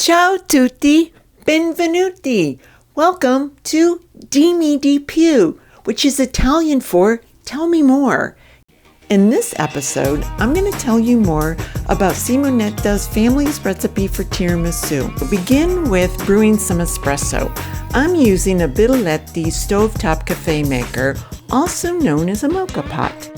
Ciao tutti, benvenuti. Welcome to Dimmi di più, which is Italian for tell me more. In this episode, I'm going to tell you more about Simonetta's family's recipe for tiramisu. We'll begin with brewing some espresso. I'm using a Bidoletti stovetop cafe maker, also known as a mocha pot.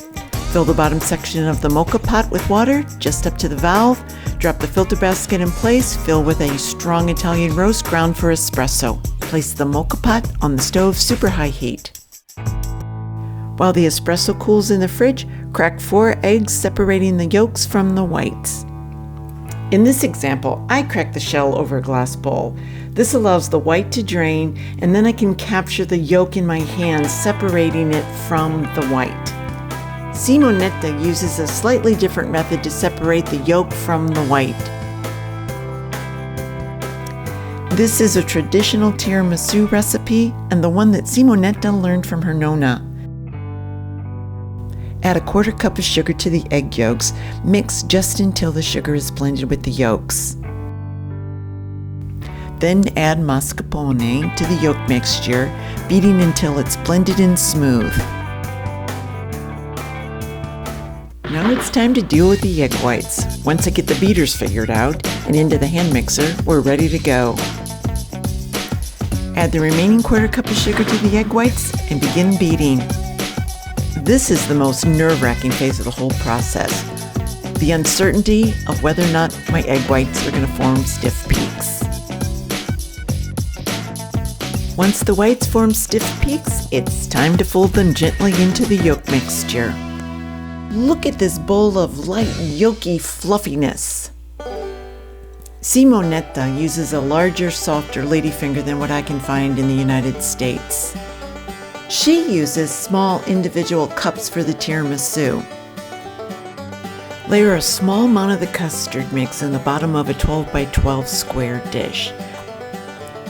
Fill the bottom section of the mocha pot with water just up to the valve. Drop the filter basket in place, fill with a strong Italian roast ground for espresso. Place the mocha pot on the stove super high heat. While the espresso cools in the fridge, crack 4 eggs separating the yolks from the whites. In this example, I crack the shell over a glass bowl. This allows the white to drain, and then I can capture the yolk in my hands, separating it from the white. Simonetta uses a slightly different method to separate the yolk from the white. This is a traditional tiramisu recipe and the one that Simonetta learned from her nonna. Add a 1/4 cup of sugar to the egg yolks. Mix just until the sugar is blended with the yolks. Then add mascarpone to the yolk mixture, beating until it's blended and smooth. Now it's time to deal with the egg whites. Once I get the beaters figured out and into the hand mixer, we're ready to go. Add the remaining 1/4 cup of sugar to the egg whites and begin beating. This is the most nerve-wracking phase of the whole process. The uncertainty of whether or not my egg whites are going to form stiff peaks. Once the whites form stiff peaks, it's time to fold them gently into the yolk mixture. Look at this bowl of light, yolky fluffiness. Simonetta uses a larger, softer ladyfinger than what I can find in the United States. She uses small individual cups for the tiramisu. Layer a small amount of the custard mix in the bottom of a 12 by 12 square dish.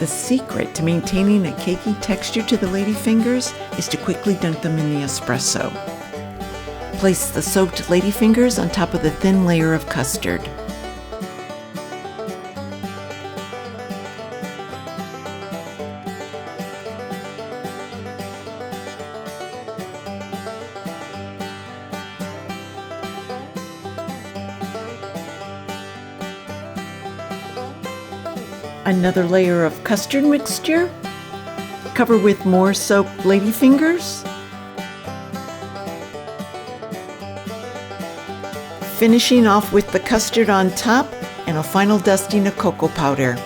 The secret to maintaining a cakey texture to the ladyfingers is to quickly dunk them in the espresso. Place the soaked ladyfingers on top of the thin layer of custard. Another layer of custard mixture. Cover with more soaked ladyfingers. Finishing off with the custard on top and a final dusting of cocoa powder.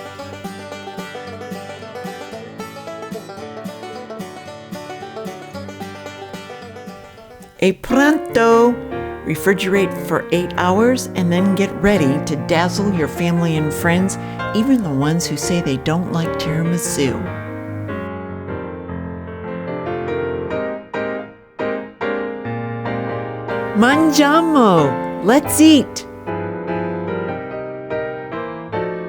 E pronto! Refrigerate for 8 hours and then get ready to dazzle your family and friends, even the ones who say they don't like tiramisu. Mangiamo! Let's eat!